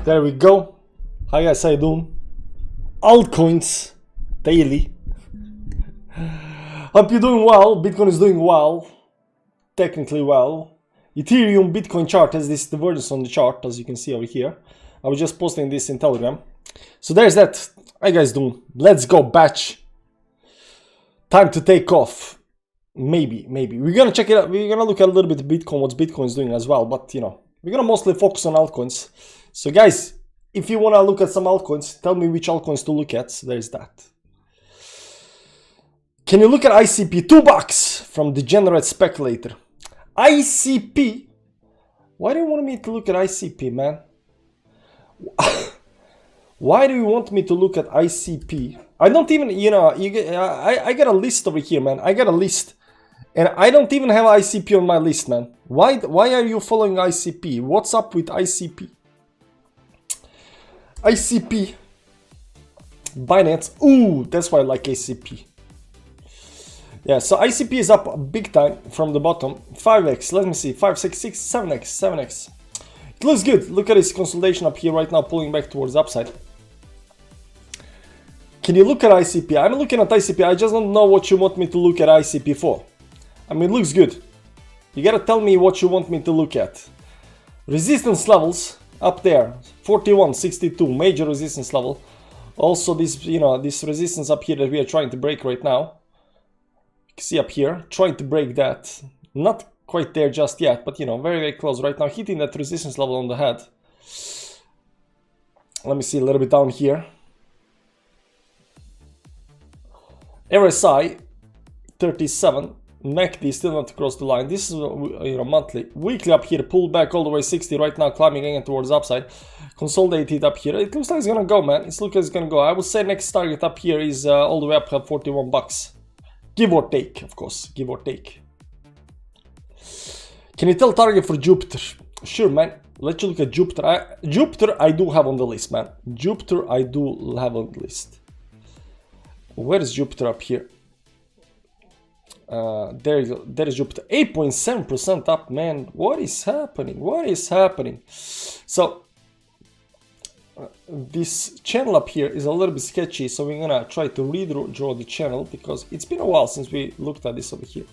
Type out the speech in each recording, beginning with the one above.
There we go. How guys, how you doing? Altcoins daily. Hope you're doing well. Bitcoin is doing well. Technically well. Ethereum Bitcoin chart has this divergence on the chart, as you can see over here. I was just posting this in Telegram. So there's that. How you guys doing? Let's go, batch. Time to take off. Maybe. We're gonna check it out. We're gonna look at a little bit of Bitcoin, what Bitcoin's doing as well. But you know, we're gonna mostly focus on altcoins. So guys, if you wanna look at some altcoins, tell me which altcoins to look at. So there's that. Can you look at ICP? $2 from Degenerate Speculator. ICP? Why do you want me to look at ICP, man? Why do you want me to look at ICP? I don't even, you know, I got a list over here, man. I got a list. And I don't even have ICP on my list, man. Why are you following ICP? What's up with ICP? ICP. Binance. Ooh, that's why I like ICP. Yeah, so ICP is up big time from the bottom. 5x, let me see. 5, 6, 6, 7x, 7x. It looks good. Look at this consolidation up here right now, pulling back towards the upside. Can you look at ICP? I'm looking at ICP. I just don't know what you want me to look at ICP for. I mean, it looks good. You gotta tell me what you want me to look at. Resistance levels up there. 41, 62, major resistance level. Also this, you know, this resistance up here that we are trying to break right now. You can see up here, trying to break that. Not quite there just yet, but you know, very, very close right now, hitting that resistance level on the head. Let me see a little bit down here. RSI 37. MACD still not across the line. This is monthly. Weekly up here, pulled back all the way 60 right now, climbing again towards upside. Consolidated up here. It looks like it's gonna go, man. It looks like it's gonna go. I would say next target up here is all the way up at 41 bucks. Give or take, of course. Give or take. Can you tell target for Jupiter? Sure, man. Let's look at Jupiter. Jupiter I do have on the list, man. Jupiter I do have on the list. Where is Jupiter up here? There you go. There is Jupiter. 8.7% up, man. What is happening? What is happening? So this channel up here is a little bit sketchy, so we're gonna try to redraw the channel because it's been a while since we looked at this over here.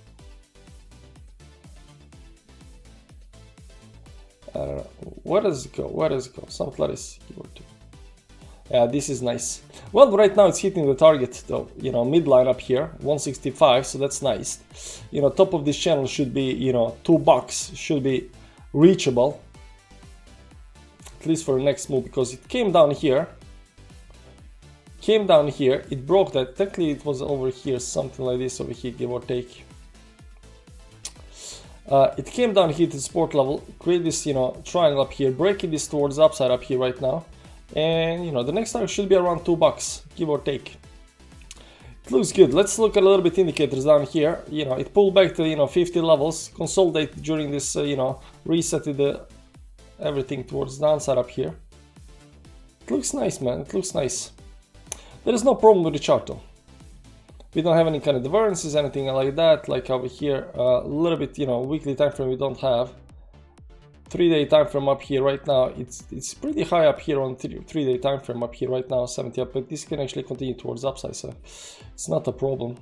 Where does it go? Where does it go? Something like this. Yeah, this is nice. Well, right now it's hitting the target though, midline up here, 165, so that's nice. Top of this channel should be, $2 should be reachable. At least for the next move, because it came down here. It broke that. Technically it was over here, something like this over here, give or take. It came down here to the support level, create this, triangle up here, breaking this towards the upside up here right now. And the next target should be around $2, give or take. It looks good. Let's look at a little bit indicators down here. It pulled back to 50 levels, consolidated during this, resetted everything towards the downside up here. It looks nice, man. It looks nice. There is no problem with the chart though. We don't have any kind of divergences, anything like that. Like over here, a little bit, weekly time frame we don't have. 3-day time frame up here right now, it's pretty high up here on 3-day time frame up here right now, 70 up, but this can actually continue towards upside, so it's not a problem.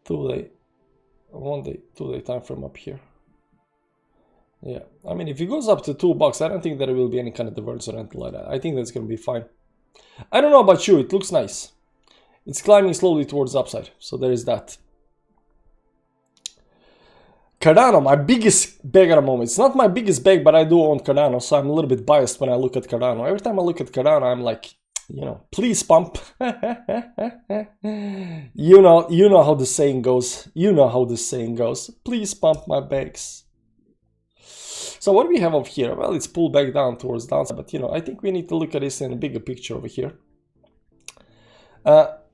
2-day, 1-day, 2-day time frame up here. Yeah, I mean, if it goes up to $2, I don't think there will be any kind of divergence or anything like that. I think that's going to be fine. I don't know about you, it looks nice. It's climbing slowly towards upside, so there is that. Cardano, my biggest bag at the moment. It's not my biggest bag, but I do own Cardano, so I'm a little bit biased when I look at Cardano. Every time I look at Cardano, I'm like, please pump. you know how the saying goes. You know how the saying goes. Please pump my bags. So what do we have over here? Well, it's pulled back down towards downside, but I think we need to look at this in a bigger picture over here.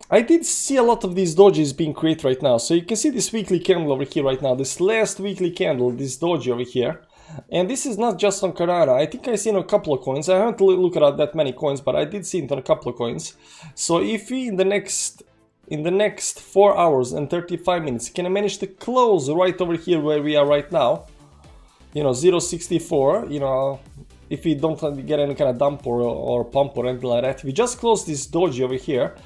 I did see a lot of these dojis being created right now. So you can see this weekly candle over here right now, this last weekly candle, this doji over here. And this is not just on Cardano. I think I've seen a couple of coins. I haven't looked at that many coins, but I did see it on a couple of coins. So if we in the next 4 hours and 35 minutes can manage to close right over here where we are right now, 0.64, if we don't get any kind of dump or pump or anything like that, if we just close this doji over here,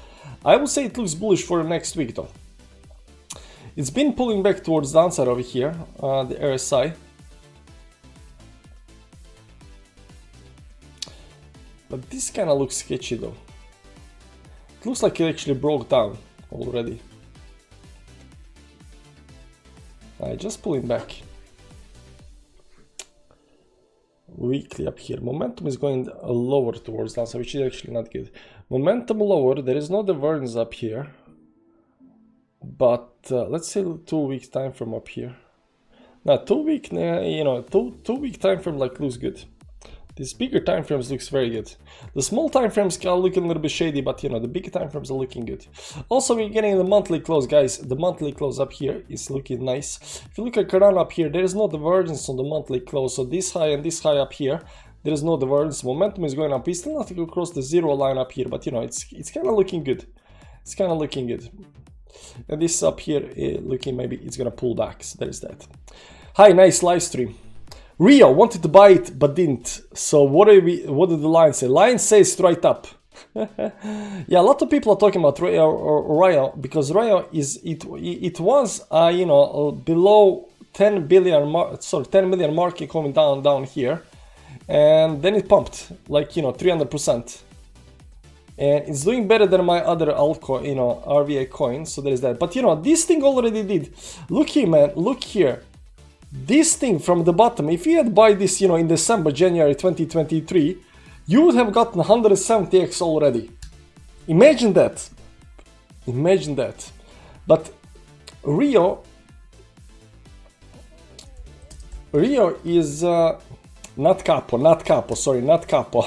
I would say it looks bullish for next week though. It's been pulling back towards downside over here, the RSI. But this kind of looks sketchy though. It looks like it actually broke down already. Just pulling back. Weekly up here. Momentum is going lower towards downside, which is actually not good. Momentum lower, there is no divergence up here. But let's say 2 weeks time frame up here. Now 2 week, two week time frame looks good. These bigger time frames looks very good. The small time frames are looking a little bit shady, but the bigger time frames are looking good. Also, we're getting the monthly close, guys. The monthly close up here is looking nice. If you look at Cardano up here, there is no divergence on the monthly close. So this high and this high up here, there is no divergence. Momentum is going up. We still have to go across the zero line up here, but it's kind of looking good. It's kind of looking good. And this up here, looking maybe it's gonna pull back. So there is that. Hi, nice live stream. Rio wanted to buy it but didn't. So what did the line say? Line says straight up. Yeah, a lot of people are talking about Rio because Rio it was below 10 million market coming down here, and then it pumped like 300%. And it's doing better than my other altcoin, RVA coin, so there is that. But this thing already did. Look here, man, look here. this thing from the bottom, if you had bought this, you know, in December, January 2023, you would have gotten 170x already. Imagine that. Imagine that. But Rio is not Capo, sorry, not Capo.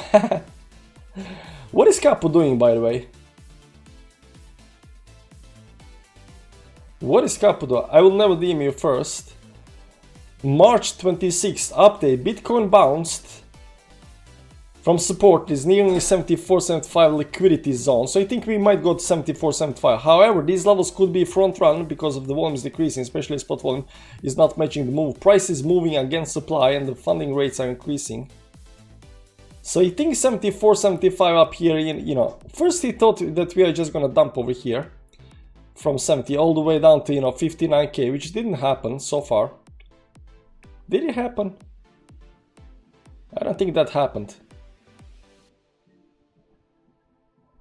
What is Capo doing, by the way? What is Capo doing? I will never DM you first. March 26th update, Bitcoin bounced from support, is nearing 74.75 liquidity zone, so I think we might go to 74.75. However, these levels could be front run because of the volumes decreasing, especially spot volume is not matching the move. Price is moving against supply and the funding rates are increasing. So I think 74.75 up here, you know, first he thought that we are just gonna dump over here from 70 all the way down to, you know, 59k, which didn't happen so far. Did it happen? I don't think that happened.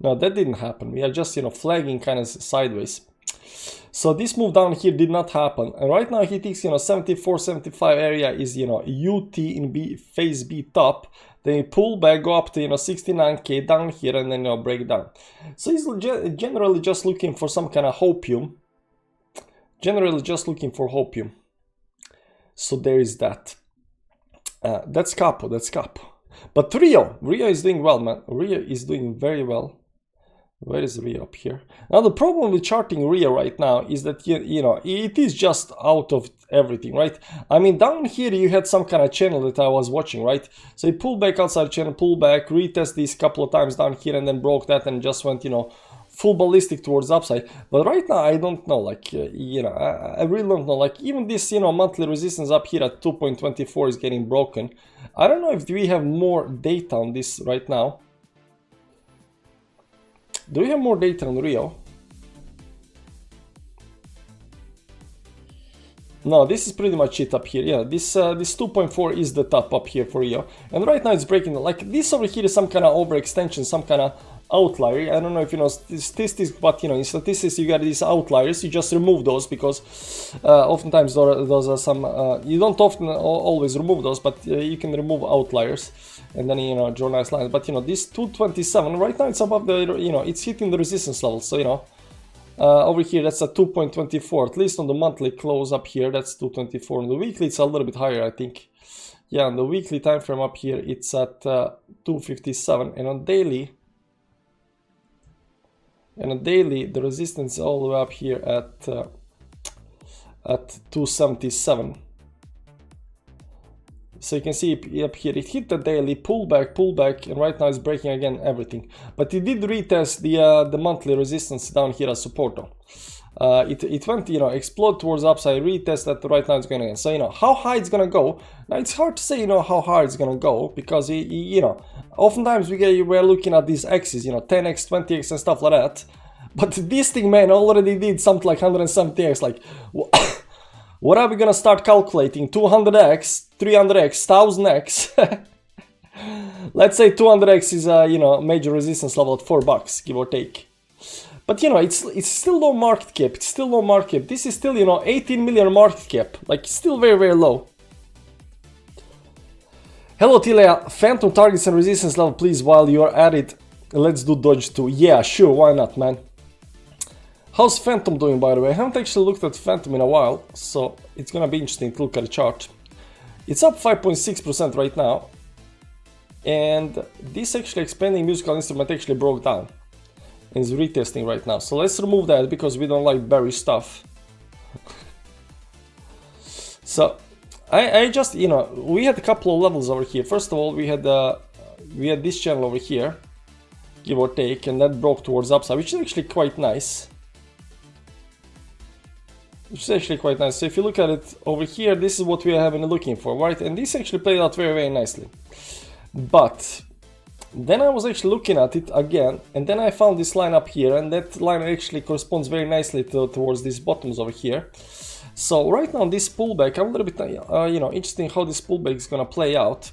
No, that didn't happen. We are just, you know, flagging kind of sideways. So this move down here did not happen. And right now he thinks, you know, 74, 75 area is, you know, UT in B, phase B top. Then he pull back, go up to, you know, 69k down here and then, you know, break down. So he's generally just looking for some kind of hopium. Generally just looking for hopium. So there is that. That's Capo, that's Capo. But Rio is doing well, man. Rio is doing very well. Where is Rio up here? Now the problem with charting Rio right now is that, you know, it is just out of everything, right? I mean, down here you had some kind of channel that I was watching, right? So he pulled back outside channel, pull back, retest this couple of times down here and then broke that and just went, you know, full ballistic towards upside. But right now I don't know, like, you know, I really don't know. Like even this, you know, monthly resistance up here at 2.24 is getting broken. I don't know if we have more data on this right now. Do we have more data on Rio? No, this is pretty much it up here. Yeah, this 2.4 is the top up here for Rio. And right now it's breaking. Like this over here is some kind of overextension, some kind of outlier. I don't know if you know statistics, but you know, in statistics you got these outliers. You just remove those because oftentimes those are some. You don't often always remove those, but you can remove outliers and then, you know, draw nice lines. But you know, this 227 right now it's above the, you know, it's hitting the resistance level. So you know, over here that's a 2.24. At least on the monthly close up here, that's 2.24. On the weekly it's a little bit higher, I think. Yeah, on the weekly time frame up here it's at 257, and on daily. And on daily, the resistance is all the way up here at 277. So you can see up here, it hit the daily, pull back, and right now it's breaking again everything. But it did retest the monthly resistance down here as support though. It went, you know, explode towards upside, retest that right now it's gonna end. So, you know, how high it's gonna go. Now it's hard to say, you know, how high it's gonna go because, you know, oftentimes we're looking at these X's, you know, 10x, 20x and stuff like that. But this thing, man, already did something like 170x. Like, what are we gonna start calculating? 200x, 300x, 1000x? Let's say 200x is a, you know, major resistance level at $4, give or take. But you know, it's still low market cap. It's still low market cap. This is still, you know, 18 million market cap. Like, still very, very low. Hello, Tilea. Fantom targets and resistance level, please. While you are at it, let's do Doge 2. Yeah, sure. Why not, man? How's Fantom doing, by the way? I haven't actually looked at Fantom in a while, so it's gonna be interesting to look at the chart. It's up 5.6% right now, and this actually expanding musical instrument actually broke down. Is retesting right now, so let's remove that because we don't like berry stuff. So I just, you know, we had a couple of levels over here. First of all, we had this channel over here, give or take, and that broke towards upside, which is actually quite nice. So if you look at it over here, this is what we are having looking for, right? And this actually played out very, very nicely. But then I was actually looking at it again, and then I found this line up here, and that line actually corresponds very nicely towards these bottoms over here. So right now this pullback, I'm a little bit, you know, interesting how this pullback is gonna play out.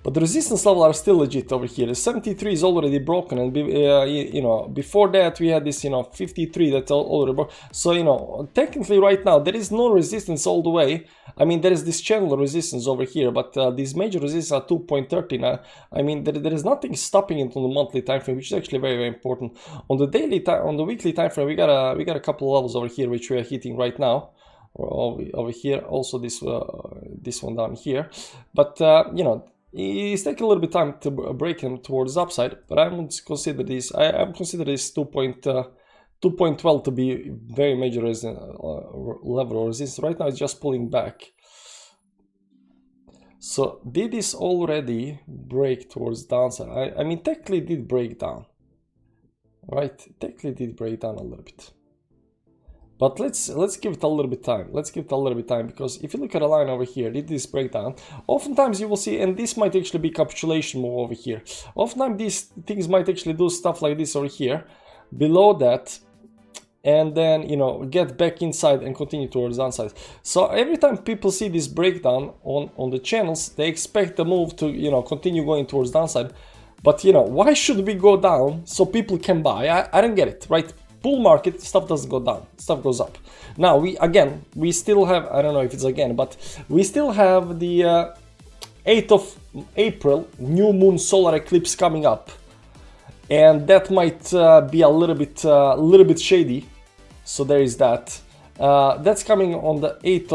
But the resistance level are still legit over here. The 73 is already broken, and you know, before that we had this, you know, 53 that's already broken. So, you know, technically right now there is no resistance all the way. I mean, there is this channel resistance over here, but these major resistance are 2.13. I mean, there is nothing stopping it on the monthly time frame, which is actually very, very important. On the daily time, on the weekly time frame, we got a couple of levels over here which we are hitting right now. Over here, also this one down here, but you know, it's taking a little bit of time to break him towards the upside, but I would consider this. I'm consider this 2.12 to be very major level of resistance. Right now, it's just pulling back. So did this already break towards downside? I mean, technically did break down, right? Technically did break down a little bit. But let's give it a little bit time. Let's give it a little bit time, because if you look at a line over here, did this breakdown? Oftentimes you will see, and this might actually be capitulation move over here. Oftentimes these things might actually do stuff like this over here, below that, and then, you know, get back inside and continue towards the downside. So every time people see this breakdown on the channels, they expect the move to, you know, continue going towards downside. But, you know, why should we go down so people can buy? I don't get it, right? Bull market, stuff doesn't go down, stuff goes up. Now we still have, I don't know if it's again, but we still have the 8th of April new moon solar eclipse coming up, and that might be a little bit shady. So there is that. That's coming on the 8th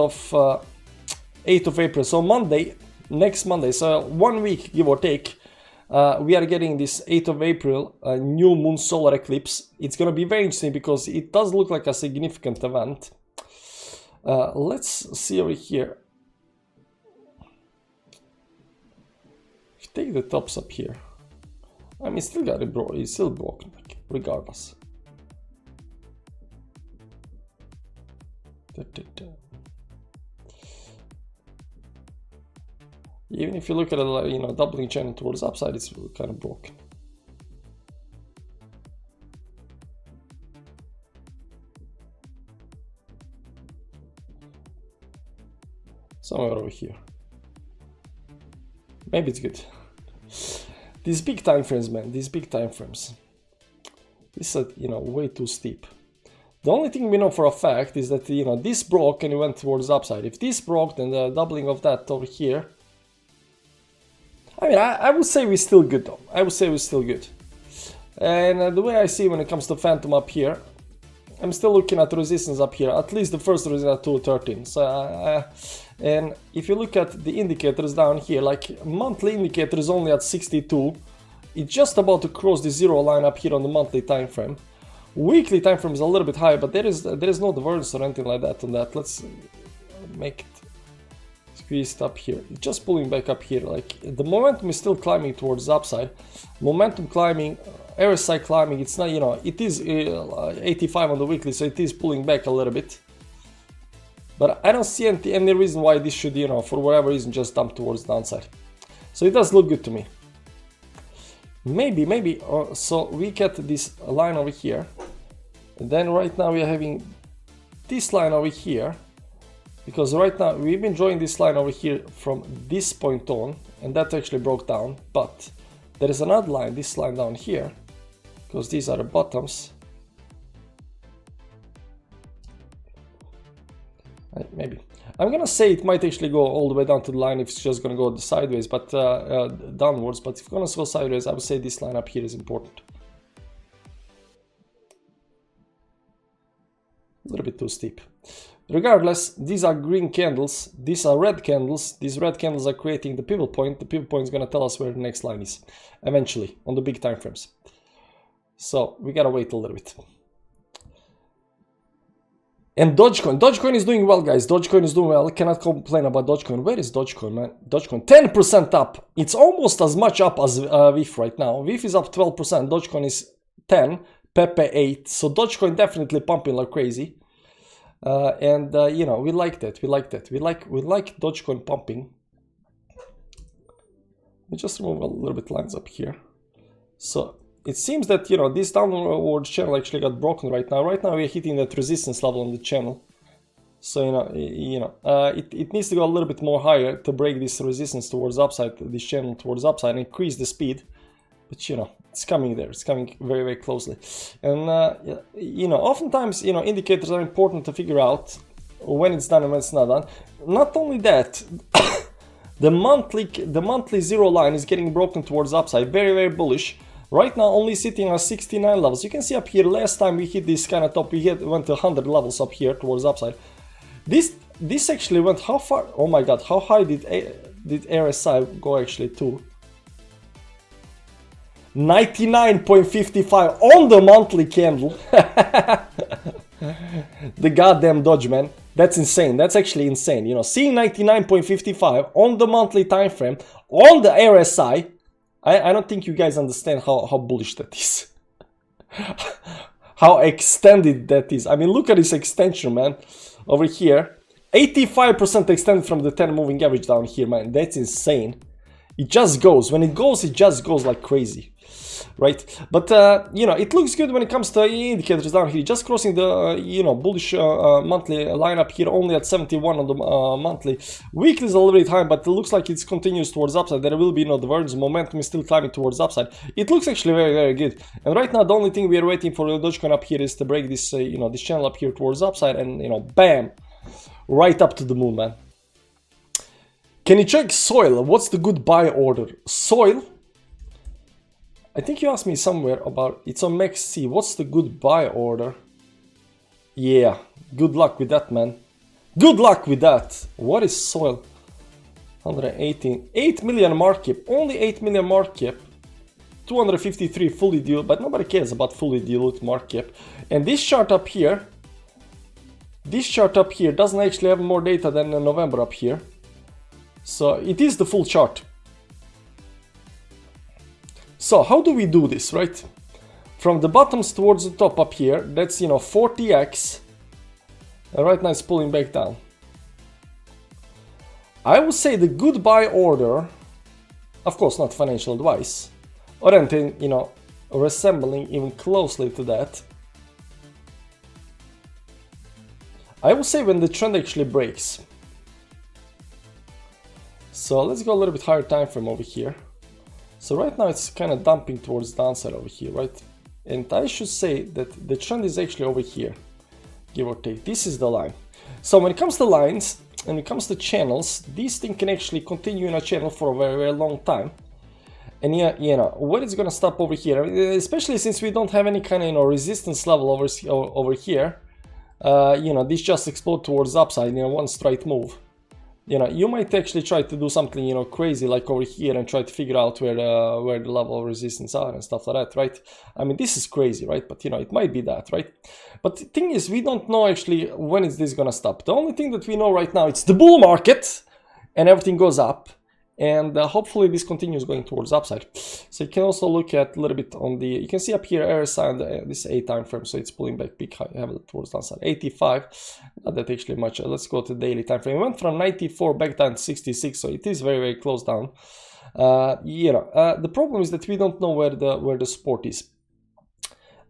of April. So Monday, next Monday. So 1 week give or take. We are getting this 8th of April new moon solar eclipse. It's going to be very interesting because it does look like a significant event. Let's see over here. If you take the tops up here, I mean, still got it, bro. It's still broken, like, regardless. Even if you look at it, you know, doubling channel towards upside, it's kind of broken. Somewhere over here. Maybe it's good. These big time frames, man. These big time frames. This is, you know, way too steep. The only thing we know for a fact is that, you know, this broke and it went towards the upside. If this broke, then the doubling of that over here. I mean, I would say we're still good though. I would say we're still good. And the way I see when it comes to Fantom up here, I'm still looking at resistance up here. At least the first resistance at 213. So, and if you look at the indicators down here, like monthly indicator is only at 62. It's just about to cross the zero line up here on the monthly time frame. Weekly time frame is a little bit higher, but there is no divergence or anything like that on that. Let's make it squeezed up here. It's just pulling back up here. Like the momentum is still climbing towards the upside. Momentum climbing, RSI climbing. It's not, you know, it is 85 on the weekly, so it is pulling back a little bit. But I don't see any reason why this should, you know, for whatever reason, just dump towards the downside. So it does look good to me. Maybe, so we get this line over here. And then right now we are having this line over here. Because right now we've been drawing this line over here from this point on, and that actually broke down. But there is another line, this line down here, because these are the bottoms. Maybe. I'm gonna say it might actually go all the way down to the line if it's just gonna go sideways, but downwards. But if it's gonna go sideways, I would say this line up here is important. A little bit too steep. Regardless, these are green candles, these are red candles. These red candles are creating the pivot point. The pivot point is going to tell us where the next line is, eventually, on the big time frames. So we gotta wait a little bit. And Dogecoin is doing well, guys. Dogecoin is doing well. I cannot complain about Dogecoin. Where is Dogecoin, man? Dogecoin 10% up. It's almost as much up as VIF right now. VIF is up 12%. Dogecoin is 10. Pepe 8. So Dogecoin definitely pumping like crazy. You know, we like that. We like Dogecoin pumping. We just remove a little bit lines up here. So it seems that, you know, this downward channel actually got broken right now. Right now we're hitting that resistance level on the channel. So it needs to go a little bit more higher to break this resistance towards upside, this channel towards upside, and increase the speed. But it's coming there. It's coming very, very closely. And oftentimes indicators are important to figure out when it's done and when it's not done. Not only that, the monthly zero line is getting broken towards upside. Very, very bullish. Right now only sitting on 69 levels. You can see up here, last time we hit this kind of top, went to 100 levels up here towards upside. This actually went how far? Oh my god, how high did RSI go actually to? 99.55 on the monthly candle. The goddamn dodge, man. That's insane. That's actually insane. Seeing 99.55 on the monthly time frame on the RSI. I don't think you guys understand how bullish that is. How extended that is. I mean, look at this extension, man. Over here, 85% extended from the 10 moving average down here, man. That's insane. It just goes. When it just goes like crazy, right? But it looks good when it comes to indicators down here. Just crossing the bullish monthly line up here, only at 71 on the monthly. Weekly is a little bit high, but it looks like it continues towards upside. There will be no divergence. Momentum is still climbing towards upside. It looks actually very, very good. And right now, the only thing we are waiting for the Dogecoin up here is to break this this channel up here towards upside, and bam, right up to the moon, man. Can you check soil? What's the good buy order? Soil? I think you asked me somewhere about, it's on MaxC. What's the good buy order? Yeah, good luck with that, man. Good luck with that. What is soil? 118. 8 million market cap. Only 8 million market cap. 253 fully diluted, but nobody cares about fully diluted market cap. And this chart up here doesn't actually have more data than November up here. So it is the full chart. So how do we do this, right? From the bottoms towards the top up here, that's 40x. And right now it's pulling back down. I would say the good buy order, of course not financial advice, or anything, resembling even closely to that. I would say when the trend actually breaks. So let's go a little bit higher time frame over here. So right now it's kind of dumping towards downside over here, right? And I should say that the trend is actually over here, give or take. This is the line. So when it comes to lines and when it comes to channels, these things can actually continue in a channel for a very, very long time. And where it's gonna stop over here, especially since we don't have any kind of resistance level over here. This just explode towards upside, one straight move. You might actually try to do something, crazy like over here and try to figure out where the level of resistance are and stuff like that, right? I mean, this is crazy, right? But, it might be that, right? But the thing is, we don't know actually when is this gonna stop. The only thing that we know right now, it's the bull market and everything goes up. And hopefully this continues going towards upside. So you can also look at a little bit on the, you can see up here RSI on this 8 time frame, so it's pulling back big high, heavily towards downside. 85, not that actually much. Let's go to daily time frame. It went from 94 back down to 66, so it is very, very close down. The problem is that we don't know where the support is.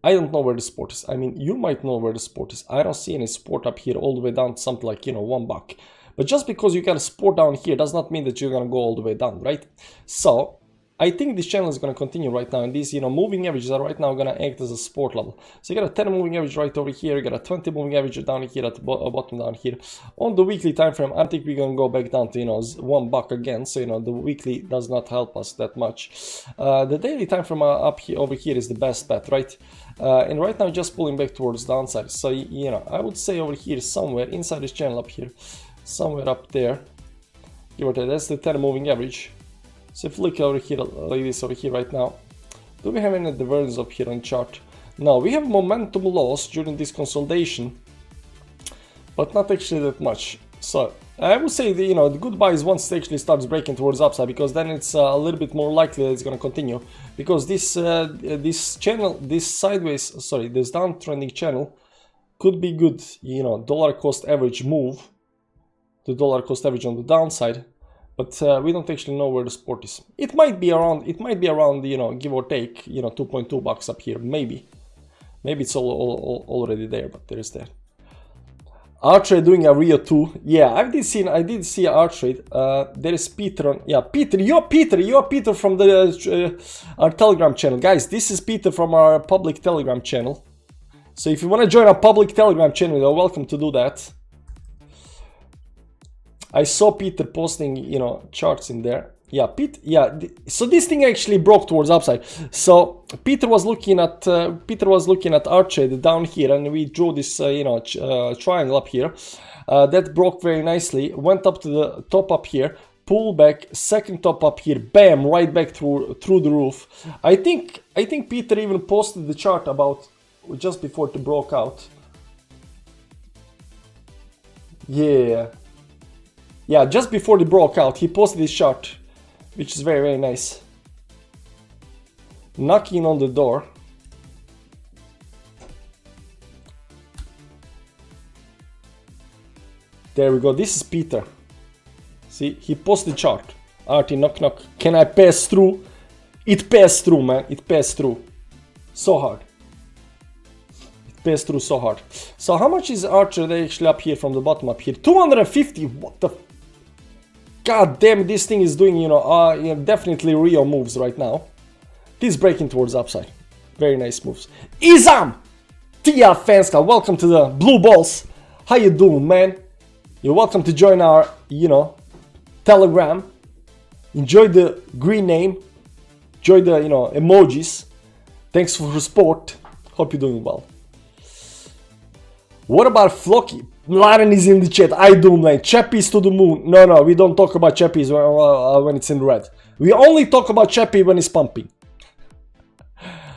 I don't know where the support is. I mean, you might know where the support is. I don't see any support up here all the way down to something like $1. But just because you got a support down here does not mean that you're gonna go all the way down, right? So I think this channel is gonna continue right now, and these moving averages are right now gonna act as a support level. So you got a 10 moving average right over here, you got a 20 moving average down here at the bottom down here. On the weekly time frame, I think we're gonna go back down to $1 again. So the weekly does not help us that much. The daily time frame up here over here is the best bet, right? And right now just pulling back towards downside. So I would say over here somewhere inside this channel up here. Somewhere up there, give or take, that's the 10 moving average. So if you look over here like this over here right now, do we have any divergence up here on chart? No, we have momentum loss during this consolidation, but not actually that much. So I would say the good buy is once it actually starts breaking towards upside, because then it's a little bit more likely that it's going to continue, because this channel, this downtrending channel could be good, dollar cost average move. The dollar cost average on the downside, but we don't actually know where the support is. It might be around, give or take, $2.2 up here, maybe it's already there, but there is that. Artrade doing a Rio 2. Yeah, I did see Artrade. There is Peter on. Yeah, Peter, you're Peter from the our Telegram channel, guys. This is Peter from our public Telegram channel. So if you want to join our public Telegram channel, you're welcome to do that. I saw Peter posting, you know, charts in there. Yeah, Pete. Yeah, so this thing actually broke towards upside. So Peter was looking at Artrade down here, and we drew this, you know, triangle up here. That broke very nicely. Went up to the top up here. Pull back. Second top up here. Bam! Right back through the roof. I think Peter even posted the chart about just before it broke out. Yeah. Yeah, just before it broke out, he posted this chart, which is very, very nice. Knocking on the door. There we go. This is Peter. See, he posted the chart. Artie, knock, knock. Can I pass through? It passed through, man. It passed through. So hard. It passed through so hard. So how much is Archer actually up here from the bottom up here? 250. What the... God damn, this thing is doing, you know, definitely Rio moves right now. This breaking towards upside. Very nice moves. Izam! Tia Fanska, welcome to the Blue Balls. How you doing, man? You're welcome to join our, you know, Telegram. Enjoy the green name. Enjoy the, you know, emojis. Thanks for your support. Hope you're doing well. What about Flocky? Laren is in the chat. I do, man. Chappies to the moon. No, we don't talk about chappies when it's in red. We only talk about chappy when it's pumping.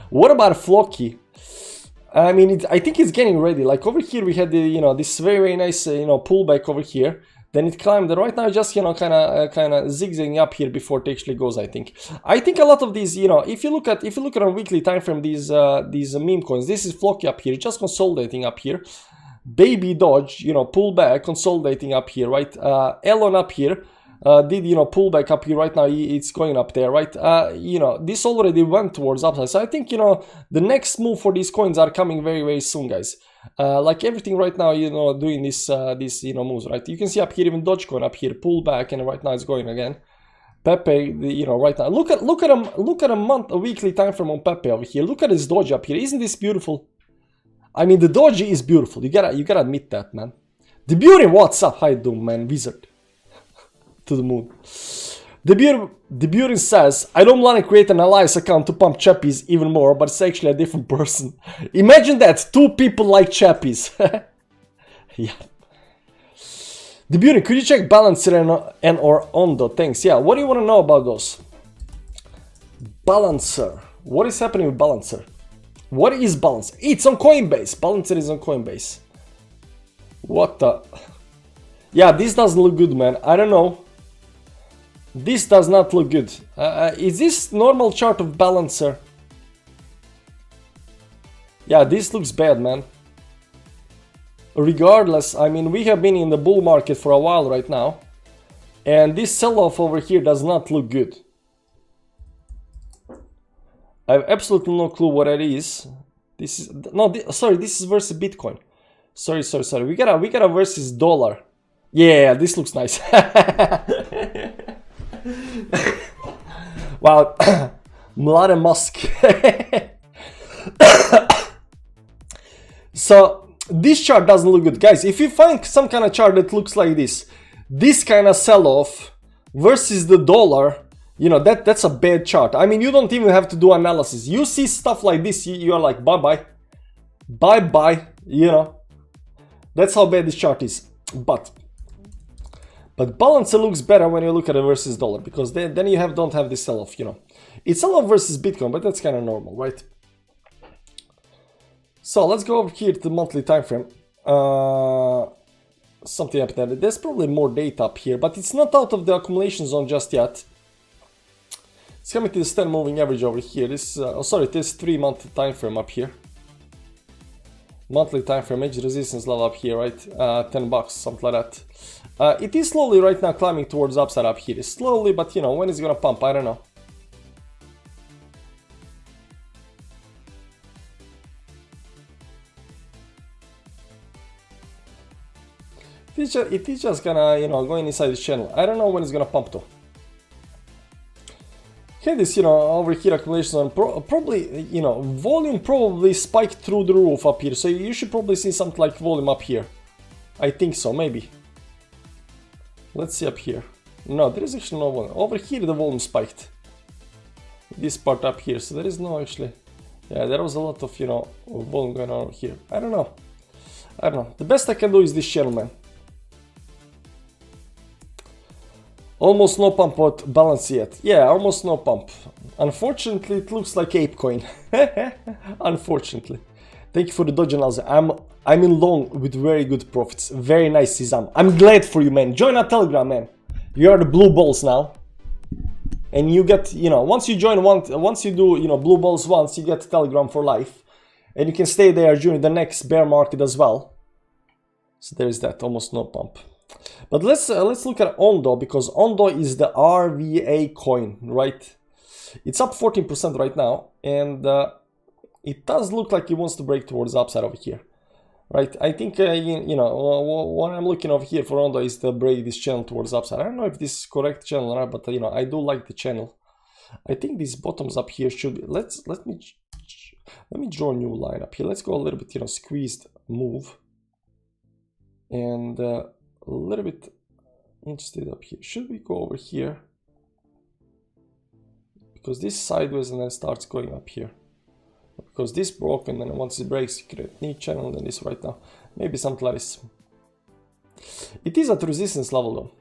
What about Flocky? I mean, I think it's getting ready. Like over here, we had the, you know, this very, very nice, you know, pullback over here. Then it climbed. And right now, just, you know, kind of zigzagging up here before it actually goes. I think a lot of these, you know, if you look at a weekly time frame, these meme coins. This is Flocky up here, just consolidating up here. Baby Dodge, you know, pull back, consolidating up here, right? Elon up here, did, you know, pull back up here right now. It's going up there, right? You know, this already went towards upside. So I think, you know, the next move for these coins are coming very, very soon, guys. Like everything right now, you know, doing this, you know, moves, right? You can see up here, even Dogecoin up here, pull back, and right now it's going again. Pepe, you know, right now, look at a weekly time frame on Pepe over here. Look at this Doge up here. Isn't this beautiful? I mean, the doji is beautiful. You gotta admit that, man. The beauty, what's up? How you doing, man? Wizard. To the moon. The beauty says, I don't want to create an alliance account to pump chappies even more, but it's actually a different person. Imagine that. Two people like chappies. Yeah. The beauty, could you check Balancer and or Ondo? Thanks. Yeah, what do you want to know about those? Balancer. What is happening with Balancer? What is Balancer? It's on Coinbase. Balancer is on Coinbase. What the... Yeah, this doesn't look good, man. I don't know. This does not look good. Is this normal chart of Balancer? Yeah, this looks bad, man. Regardless, I mean, we have been in the bull market for a while right now. And this sell-off over here does not look good. I have absolutely no clue what it is. This is no, sorry. This is versus Bitcoin. Sorry. We got a versus dollar. Yeah, this looks nice. Wow, Elon Musk. So this chart doesn't look good, guys. If you find some kind of chart that looks like this kind of sell-off versus the dollar. You know, that's a bad chart. I mean, you don't even have to do analysis. You see stuff like this, you are like, bye-bye. Bye-bye, you know. That's how bad this chart is. But Balancer looks better when you look at it versus dollar, because then you don't have this sell-off, you know. It's sell-off versus Bitcoin, but that's kind of normal, right? So let's go over here to the monthly time frame. Something up there. There's probably more data up here, but it's not out of the accumulation zone just yet. It's coming to the 10 moving average over here. This, this 3-month time frame up here. Monthly time frame, edge resistance level up here, right? 10 bucks, something like that. It is slowly right now climbing towards upside up here. Slowly, but you know, when it's gonna pump, I don't know. It is just gonna, you know, going inside this channel. I don't know when it's gonna pump though. Okay, this, you know, over here accumulations on probably, you know, volume probably spiked through the roof up here. So you should probably see something like volume up here. I think so, maybe. Let's see up here. No, there is actually no volume. Over here the volume spiked. This part up here, so there is no actually. Yeah, there was a lot of, you know, volume going on over here. I don't know. I don't know. The best I can do is this channel, man. Almost no pump, but balance yet. Yeah, almost no pump. Unfortunately, it looks like ApeCoin. Unfortunately. Thank you for the Doge analysis. I'm in long with very good profits. Very nice, Sisam. I'm glad for you, man. Join our Telegram, man. You are the blue balls now. And you get, you know, once you join once you do, you know, blue balls once, you get Telegram for life. And you can stay there during the next bear market as well. So there is that, almost no pump. But let's look at Ondo, because Ondo is the RVA coin, right? It's up 14% right now, and it does look like it wants to break towards the upside over here, right? I think you know, what I'm looking over here for Ondo is to break this channel towards the upside. I don't know if this is correct channel or not, but you know, I do like the channel. I think these bottoms up here should be. Let me draw a new line up here. Let's go a little bit, you know, squeezed move, and a little bit interested up here. Should we go over here? Because this sideways and then starts going up here. Because this broke, and then once it breaks, you create new channel than this right now. Maybe something like this. It is at resistance level though.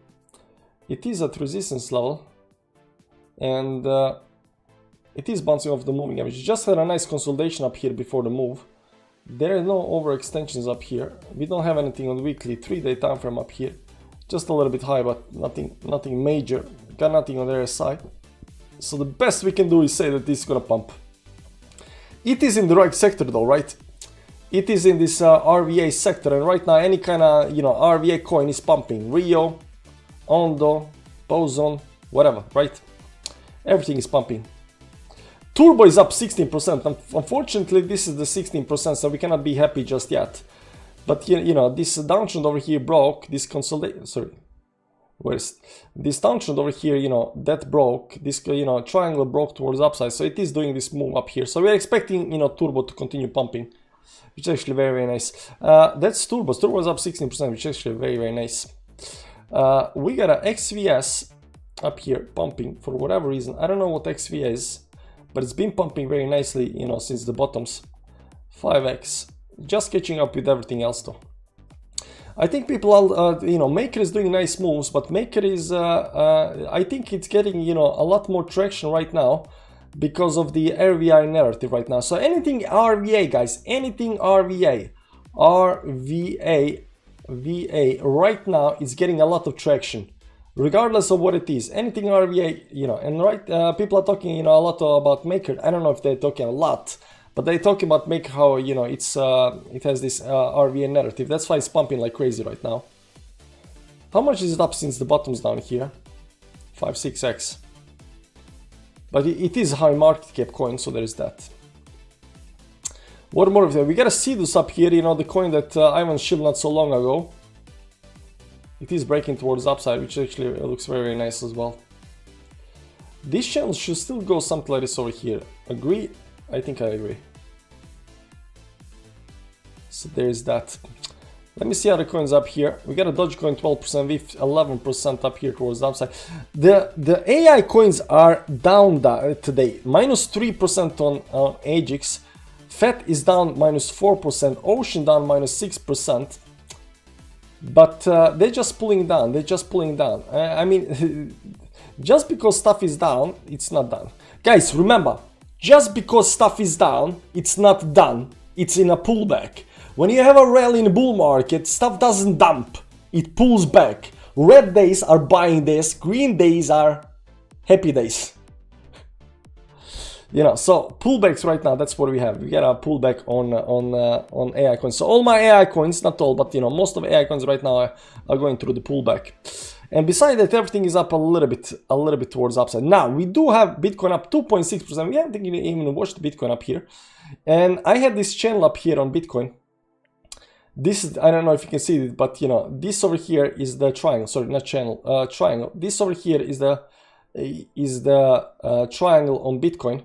It is at resistance level, and it is bouncing off the moving average. Just had a nice consolidation up here before the move. There are no overextensions up here. We don't have anything on the weekly 3-day time frame up here. Just a little bit high, but nothing major. Got nothing on the other side. So the best we can do is say that this is gonna pump. It is in the right sector though, right? It is in this RVA sector, and right now any kind of, you know, RVA coin is pumping. Rio, Ondo, Boson, whatever, right? Everything is pumping. Turbo is up 16%. Unfortunately, this is the 16%, so we cannot be happy just yet. But you know, this downtrend over here broke. This consolidation. Sorry, where's this downtrend over here? You know, that broke. This, you know, triangle broke towards upside, so it is doing this move up here. So we're expecting, you know, Turbo to continue pumping, which is actually very, very nice. That's Turbo. Turbo is up 16%, which is actually very, very nice. We got a XVS up here pumping for whatever reason. I don't know what XVS is, but it's been pumping very nicely, you know, since the bottoms. 5x, just catching up with everything else though. I think people are, you know, Maker is doing nice moves, but Maker is, I think it's getting, you know, a lot more traction right now because of the RVA narrative right now. So anything RVA, guys, anything RVA right now is getting a lot of traction. Regardless of what it is, anything RVA, you know, and right, people are talking, you know, a lot about Maker. I don't know if they're talking a lot, but they're talking about Maker, how, you know, it's it has this RVA narrative. That's why it's pumping like crazy right now. How much is it up since the bottoms down here? 5-6x. But it is high market cap coin, so there is that. What more of that? We got a Cedus up here, you know, the coin that Ivan shipped not so long ago. It is breaking towards the upside, which actually looks very, very nice as well. This channel should still go something like this over here. Agree? I think I agree. So there's that. Let me see other coins up here. We got a Dogecoin 12%, VIF 11% up here towards the upside. The AI coins are down today. Minus 3% on AGX. FET is down minus 4%. Ocean down minus 6%. But they're just pulling down. They're just pulling down. I mean, just because stuff is down, it's not done. Guys, remember, just because stuff is down, it's not done. It's in a pullback. When you have a rally in a bull market, stuff doesn't dump. It pulls back. Red days are buying days. Green days are happy days. You know, so pullbacks right now, that's what we have. We got a pullback on AI coins. So all my AI coins, not all, but you know, most of AI coins right now are going through the pullback. And besides that, everything is up a little bit towards upside. Now we do have Bitcoin up 2.6%. We haven't even watched Bitcoin up here. And I had this channel up here on Bitcoin. This is, I don't know if you can see it, but you know, this over here is the triangle. Sorry, not channel, triangle. This over here is the triangle on Bitcoin.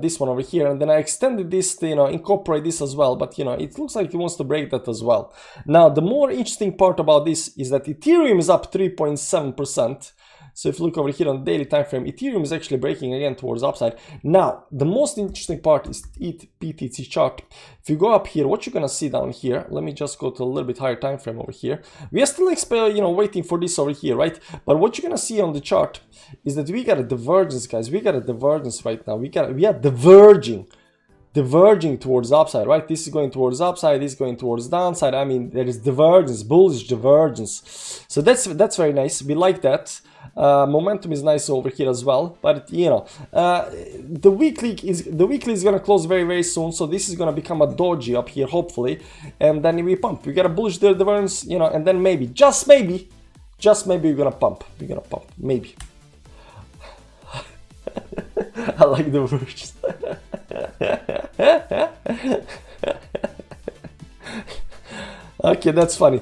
This one over here, and then I extended this to, you know, incorporate this as well, but you know, it looks like it wants to break that as well. Now, the more interesting part about this is that Ethereum is up 3.7%. So if you look over here on the daily time frame, Ethereum is actually breaking again towards upside. Now, the most interesting part is PTC chart. If you go up here, what you're gonna see down here, let me just go to a little bit higher time frame over here. We are still you know, waiting for this over here, right? But what you're gonna see on the chart is that we got a divergence, guys. We got a divergence right now. We are diverging towards upside, right? This is going towards upside, this is going towards downside. I mean, there is divergence, bullish divergence. So that's very nice. We like that. Momentum is nice over here as well, but you know, the weekly is gonna close very, very soon. So this is gonna become a doji up here, hopefully, and then we pump. We got a bullish divergence, you know, and then maybe, just maybe we're gonna pump. Maybe. I like the words. Okay, that's funny.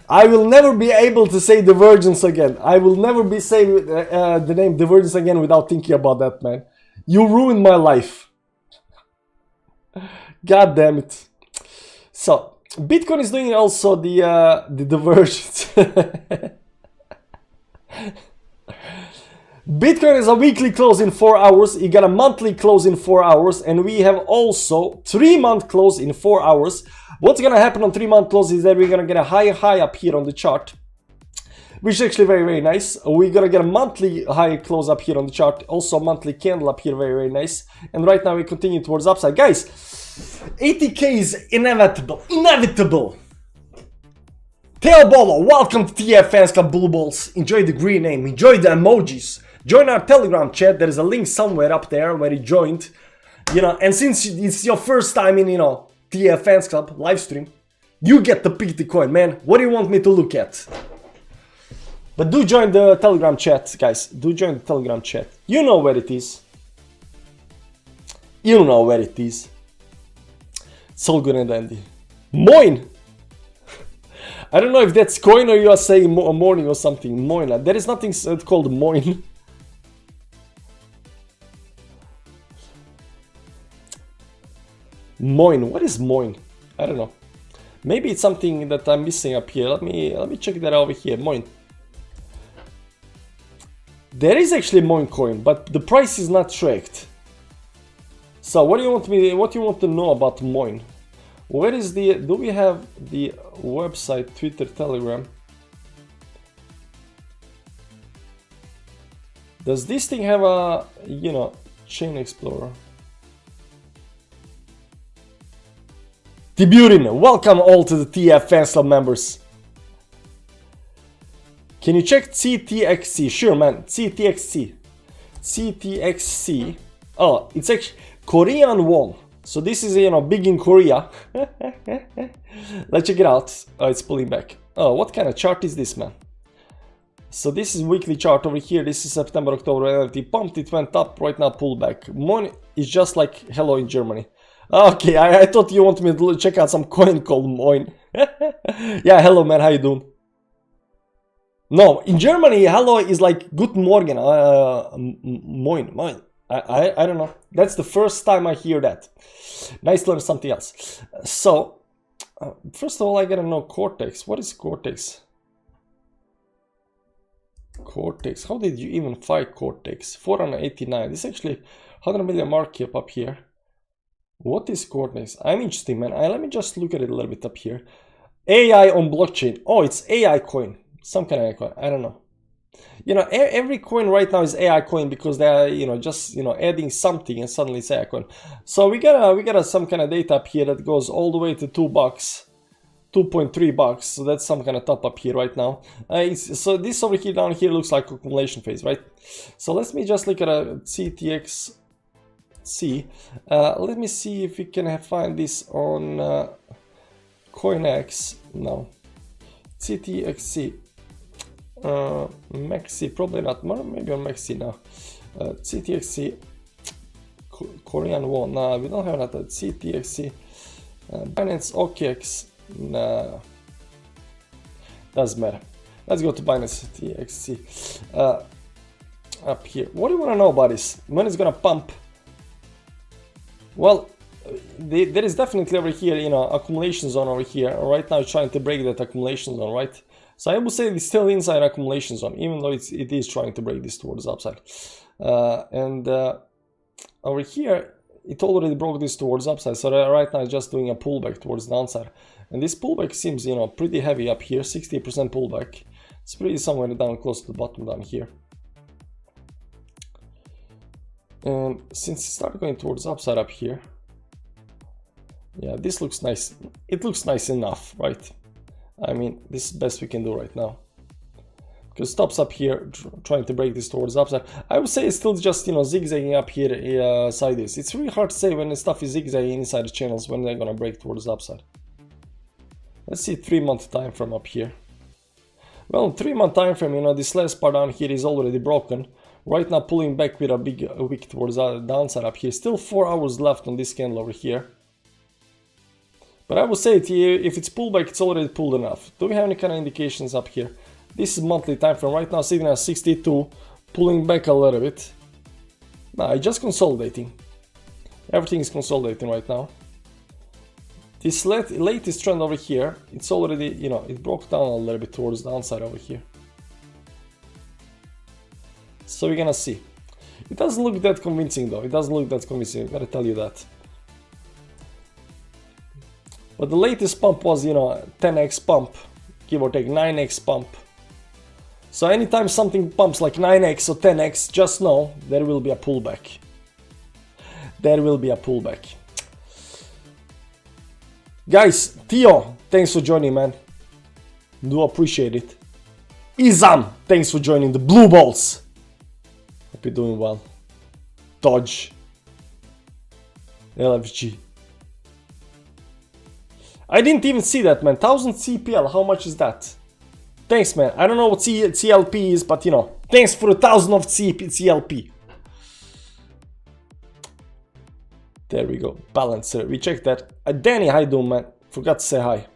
I will never be able to say divergence again. I will never be saying the name divergence again without thinking about that, man. You ruined my life. God damn it. So, Bitcoin is doing also the divergence. Bitcoin is a weekly close in 4 hours. You got a monthly close in 4 hours, and we have also 3-month close in 4 hours. What's gonna happen on 3-month close is that we're gonna get a high up here on the chart, which is actually very, very nice. We're gonna get a monthly high close up here on the chart, also a monthly candle up here, very, very nice. And right now we continue towards upside, guys. 80k is inevitable. Theo Bolo, welcome to TF Fans Club Blue Balls. Enjoy the green name, enjoy the emojis. Join our Telegram chat. There is a link somewhere up there where you joined. You know, and since it's your first time in, you know, TF Fans Club live stream, you get the PT coin, man. What do you want me to look at? But do join the Telegram chat, guys. Do join the Telegram chat. You know where it is. You know where it is. It's all good and dandy. Moin! I don't know if that's coin or you are saying morning or something. Moin. There is nothing called moin. Moin. What is moin? I don't know. Maybe it's something that I'm missing up here. Let me check that over here. Moin. There is actually moin coin, but the price is not tracked. So what do you want to know about moin? Where is do we have the website, Twitter, Telegram? Does this thing have a, you know, chain explorer? Tiburin, welcome all to the TF Fans Club members. Can you check CTXC? Sure, man. CTXC. CTXC. Oh, it's actually Korean won. So this is, you know, big in Korea. Let's check it out. Oh, it's pulling back. Oh, what kind of chart is this, man? So this is weekly chart over here. This is September, October. It pumped, it went up, right now pull back. Moin is just like hello in Germany. Okay, I thought you wanted me to check out some coin called Moin. Yeah, hello, man. How you doing? No, in Germany, hello is like Guten Morgen. Moin, moin. I don't know. That's the first time I hear that. Nice to learn something else. So, first of all, I gotta know Cortex. What is Cortex? Cortex. How did you even find Cortex? 489. This is actually 100 million market cap up here. What is Cortex? I'm interested, man. Let me just look at it a little bit up here. AI on blockchain. Oh, it's AI coin. Some kind of AI coin. I don't know. You know, every coin right now is AI coin because they are, you know, just, you know, adding something and suddenly it's AI coin. So we got some kind of data up here that goes all the way to $2, 2.3 bucks. So that's some kind of top up here right now. So this over here down here looks like accumulation phase, right? So let me just look at a CTXC. Let me see if we can find this on CoinX. No, CTXC. Maxi, probably not. Maybe on Maxi now. CTXC Korean won. Nah, we don't have that. CTXC. Binance OKX. Nah. Doesn't matter. Let's go to Binance CTXC. Up here. What do you want to know about this? When it's gonna pump? Well, there is definitely over here, you know, accumulation zone over here. Right now, trying to break that accumulation zone, right? So I would say it's still inside accumulation zone, even though it is trying to break this towards the upside. Over here, it already broke this towards upside. So right now, it's just doing a pullback towards the downside. And this pullback seems, you know, pretty heavy up here. 60% pullback. It's pretty somewhere down close to the bottom down here. And since it started going towards the upside up here, yeah, this looks nice. It looks nice enough, right? I mean, this is the best we can do right now. Because stops up here, trying to break this towards the upside. I would say it's still just, you know, zigzagging up here sideways. It's really hard to say when the stuff is zigzagging inside the channels when they're gonna break towards the upside. Let's see 3-month time frame up here. Well, 3-month time frame, you know, this last part down here is already broken. Right now pulling back with a big wick towards the downside up here. Still 4 hours left on this candle over here. But I would say if it's pullback, it's already pulled enough. Do we have any kind of indications up here? This is monthly time frame. Right now sitting at 62, pulling back a little bit. Nah, it's just consolidating. Everything is consolidating right now. This latest trend over here, it's already, you know, it broke down a little bit towards the downside over here. So we're gonna see. It doesn't look that convincing though. It doesn't look that convincing, I gotta tell you that. But the latest pump was, you know, 10x pump, give or take 9x pump. So anytime something pumps like 9x or 10x, just know there will be a pullback. There will be a pullback. Guys, Theo, thanks for joining, man. Do appreciate it. Izam, thanks for joining the Blue Balls. Hope you're doing well. Dodge. LFG. I didn't even see that, man. 1000 CPL, how much is that? Thanks, man. I don't know what CLP is, but you know, thanks for 1000 of CLP. There we go. Balancer. We checked that. Danny, how you doing, man? Forgot to say hi.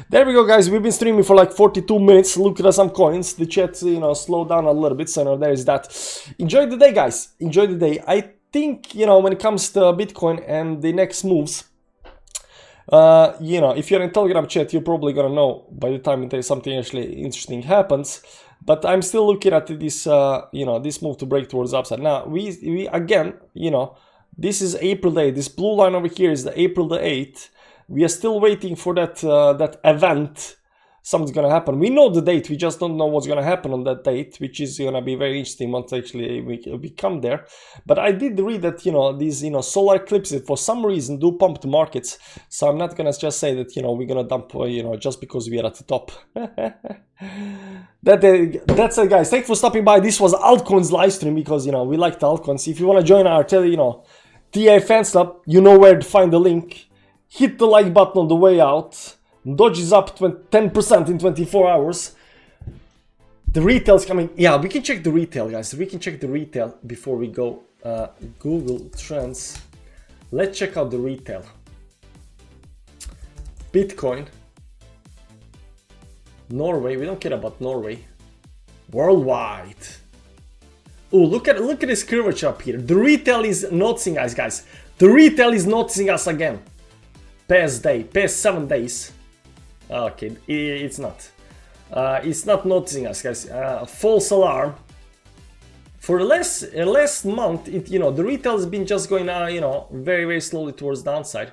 There we go, guys. We've been streaming for like 42 minutes. Look at some coins. The chat, you know, slowed down a little bit. So there is that. Enjoy the day, guys. Enjoy the day. I think, you know, when it comes to Bitcoin and the next moves, you know, if you're in Telegram chat, you're probably gonna know by the time something actually interesting happens. But I'm still looking at this, you know, this move to break towards the upside. Now, we again, you know, this is April 8th. This blue line over here is the April the 8th. We are still waiting for that that event. Something's gonna happen. We know the date. We just don't know what's gonna happen on that date, which is gonna be very interesting once actually we come there. But I did read that, you know, these, you know, solar eclipses for some reason do pump the markets. So I'm not gonna just say that, you know, we're gonna dump, you know, just because we are at the top. That's it, guys. Thanks for stopping by. This was ALTCOINS live stream because, you know, we like the ALTCOINS. If you wanna join our, you know, TA Fans Club, you know where to find the link. Hit the like button on the way out. Doge is up 10% in 24 hours. The retail's coming. Yeah, we can check the retail, guys. We can check the retail before we go. Google Trends. Let's check out the retail. Bitcoin. Norway. We don't care about Norway. Worldwide. Oh, look at this curvature up here. The retail is noticing us, guys. The retail is noticing us again. Past 7 days. Okay, it's not. It's not noticing us, guys. False alarm. For the last month, you know, the retail has been just going, you know, very, very slowly towards the downside.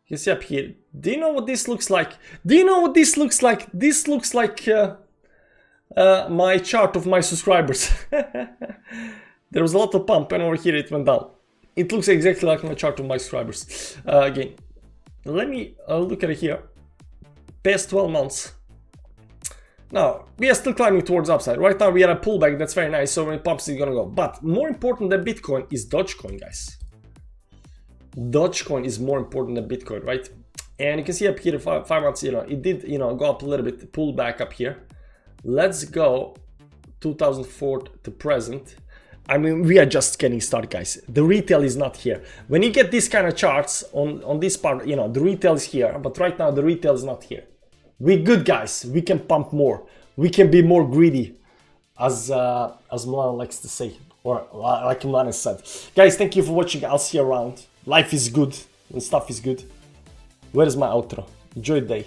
You see up here. Do you know what this looks like? Do you know what this looks like? This looks like my chart of my subscribers. There was a lot of pump, and over here it went down. It looks exactly like my chart of my subscribers. Again, let me look at it here. Past 12 months. Now, we are still climbing towards upside. Right now we are a pullback, that's very nice, so when it pumps it's gonna go. But more important than Bitcoin is Dogecoin, guys. Dogecoin is more important than Bitcoin, right? And you can see up here, 5 months, you know, it did, you know, go up a little bit, pull back up here. Let's go 2004 to present. I mean, we are just getting started, guys. The retail is not here. When you get these kind of charts on this part, you know, the retail is here, but right now the retail is not here. We're good, guys. We can pump more. We can be more greedy, as Milan likes to say, or like Milan has said. Guys, thank you for watching. I'll see you around. Life is good and stuff is good. Where is my outro? Enjoy the day.